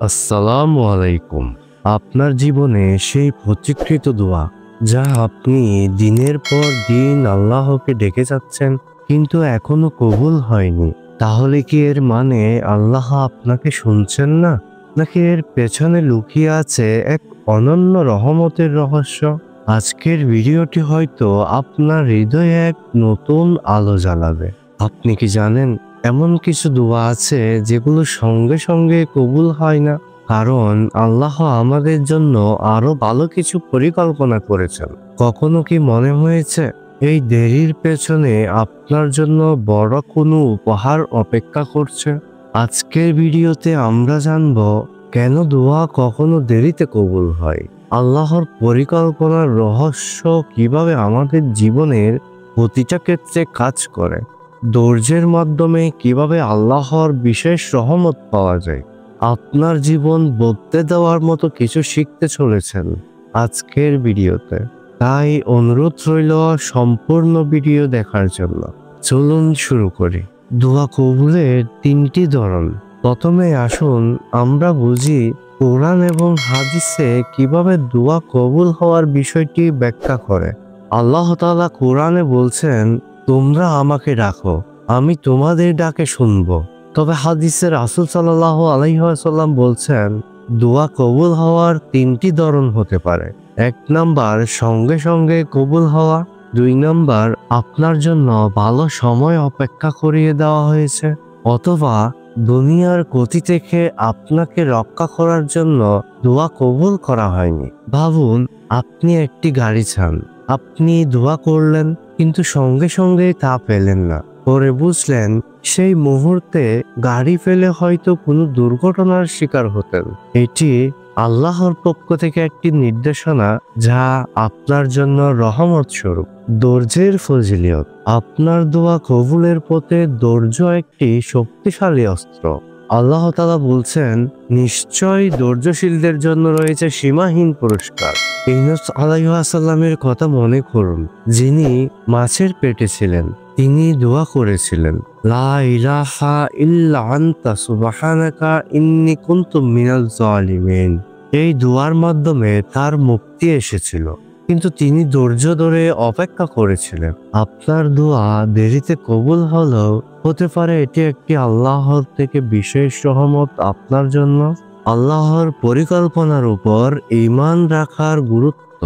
আসসালামু আলাইকুম। আপনার জীবনে সেই প্রতিকৃত দোয়া যা আপনি দিনের পর দিন আল্লাহকে ডেকে যাচ্ছেন কিন্তু এখনো কবুল হয়নি, তাহলে কি এর মানে আল্লাহ আপনাকে শুনছেন না, নাকি এর পেছনে লুকিয়ে আছে এক অনন্য রহমতের রহস্য? আজকের ভিডিওটি হয়তো আপনার হৃদয়ে এক নতুন আলো জ্বালাবে। আপনি কি জানেন এমন কিছু দোয়া আছে যেগুলো সঙ্গে সঙ্গে কবুল হয় না, কারণ আল্লাহ আমাদের জন্য আরো ভালো কিছু পরিকল্পনা করেছেন? কখনো কি মনে হয়েছে এই দেরির পেছনে আপনার জন্য বড় কোনো উপহার অপেক্ষা করছে? আজকের ভিডিওতে আমরা জানব কেন দোয়া কখনো দেরিতে কবুল হয়, আল্লাহর পরিকল্পনার রহস্য কিভাবে আমাদের জীবনের প্রতিটা ক্ষেত্রে কাজ করে, ধৈর্যের মাধ্যমে কিভাবে আল্লাহর বিশেষ রহমত পাওয়া যায়। আপনার জীবন বদলে দেওয়ার মতো কিছু শিখতে চলেছেন আজকের ভিডিওতে, তাই অনুরোধ রইল সম্পূর্ণ ভিডিও দেখার জন্য। চলুন শুরু করি। দোয়া কবুলের তিনটি ধরন। প্রথমে আসুন আমরা বুঝি কোরআন এবং হাদিসে কিভাবে দোয়া কবুল হওয়ার বিষয়টি ব্যাখ্যা করে। আল্লাহ তাআলা কোরআনে বলছেন, তোমরা আমাকে ডাকো, আমি তোমাদের ডাকে শুনব। তবে হাদিসে রাসূল সাল্লাল্লাহু আলাইহি ওয়াসাল্লাম বলছেন, দোয়া কবুল হওয়ার তিনটি ধরন হতে পারে। 1 নাম্বার সঙ্গে সঙ্গে কবুল হওয়া, 2 নাম্বার আপনার জন্য ভালো সময় অপেক্ষা করিয়ে দেওয়া হয়েছে, অথবা দুনিয়ার গতি থেকে আপনাকে রক্ষা করার জন্য দোয়া কবুল করা হয়নি। ভাবুন, আপনি একটি গাড়ি চান, আপনি দোয়া করলেন কিন্তু সঙ্গে সঙ্গে তা পেলেন না। পরে বুঝলেন সেই মুহূর্তে গাড়ি ফেলে হয়তো কোনো দুর্ঘটনার শিকার হতেন। এটি আল্লাহর পক্ষ থেকে একটি নির্দেশনা যা আপনার জন্য রহমত স্বরূপ। ধৈর্যের ফজিলত। আপনার দোয়া কবুলের পথে ধৈর্য একটি শক্তিশালী অস্ত্র। আল্লাহ তাআলা বলছেন, নিশ্চয় ধৈর্যশীলদের জন্য রয়েছে সীমাহীন পুরস্কার। ইউনূস আলাইহিস সালামের কথা মনে করুন, যিনি মাছের পেটে ছিলেন। তিনি দোয়া করেছিলেন, লা ইলাহা ইল্লা আনতা সুবহানাকা ইন্নী কুনতু মিনাজ জালিমিন। এই দোয়ার মাধ্যমে তার মুক্তি এসেছিল, কিন্তু তিনি ধৈর্য ধরে অপেক্ষা করেছিলেন। আপনার দোয়া দেরিতে কবুল হলেও হতে পারে এটি একটি আল্লাহর থেকে বিশেষ রহমত আপনার জন্য। আল্লাহর পরিকল্পনার উপর ঈমান রাখার গুরুত্ব।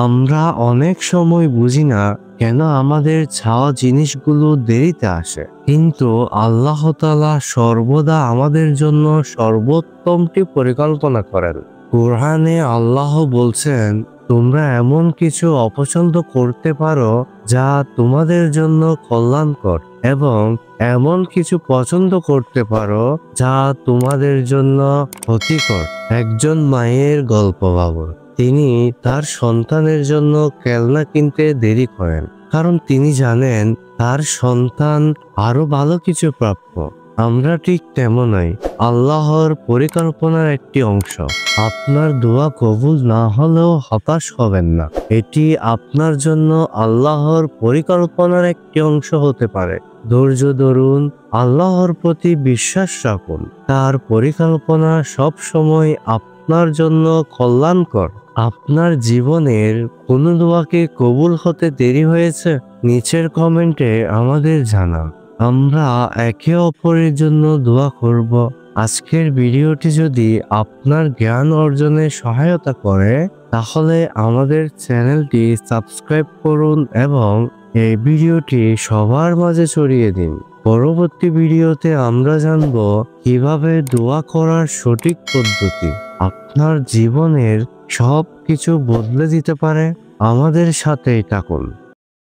আমরা অনেক সময় বুঝি না কেন আমাদের চাওয়া জিনিসগুলো দেরিতে আসে, কিন্তু আল্লাহ তাআলা সর্বদা আমাদের জন্য সর্বোত্তমটি পরিকল্পনা করেন। কোরআনে আল্লাহ বলছেন, তোমরা এমন কিছু অপছন্দ করতে পারো যা তোমাদের জন্য কল্যাণকর, এবং এমন কিছু পছন্দ করতে পারো যা তোমাদের জন্য ক্ষতিকর। একজন মায়ের গল্প ভাবুন। তিনি তার সন্তানের জন্য খেলনা কিনতে দেরি করেন, কারণ তিনি জানেন তার সন্তান আরো ভালো কিছু প্রাপ্য। আমরা ঠিক তেমনই আল্লাহর পরিকল্পনার একটি অংশ। আপনার দোয়া কবুল না হলেও হতাশ হবেন না, এটি আপনার জন্য আল্লাহর পরিকল্পনার একটি অংশ হতে পারে। ধৈর্য ধরুন, আল্লাহর প্রতি বিশ্বাস রাখুন, তার পরিকল্পনা সব সময় আপনার জন্য কল্যাণকর। আপনার জীবনের কোনো দোয়াকে কবুল হতে দেরি হয়েছে? নিচের কমেন্টে আমাদের জানান, আমরা একে অপরের জন্য দোয়া করব। আজকের ভিডিওটি যদি আপনার জ্ঞান অর্জনে সহায়তা করে, তাহলে আমাদের চ্যানেলটি সাবস্ক্রাইব করুন এবং এই ভিডিওটি সবার মাঝে ছড়িয়ে দিন। পরবর্তী ভিডিওতে আমরা জানব কিভাবে দোয়া করার সঠিক পদ্ধতি আপনার জীবনের সব কিছু বদলে দিতে পারে। আমাদের সাথেই থাকুন।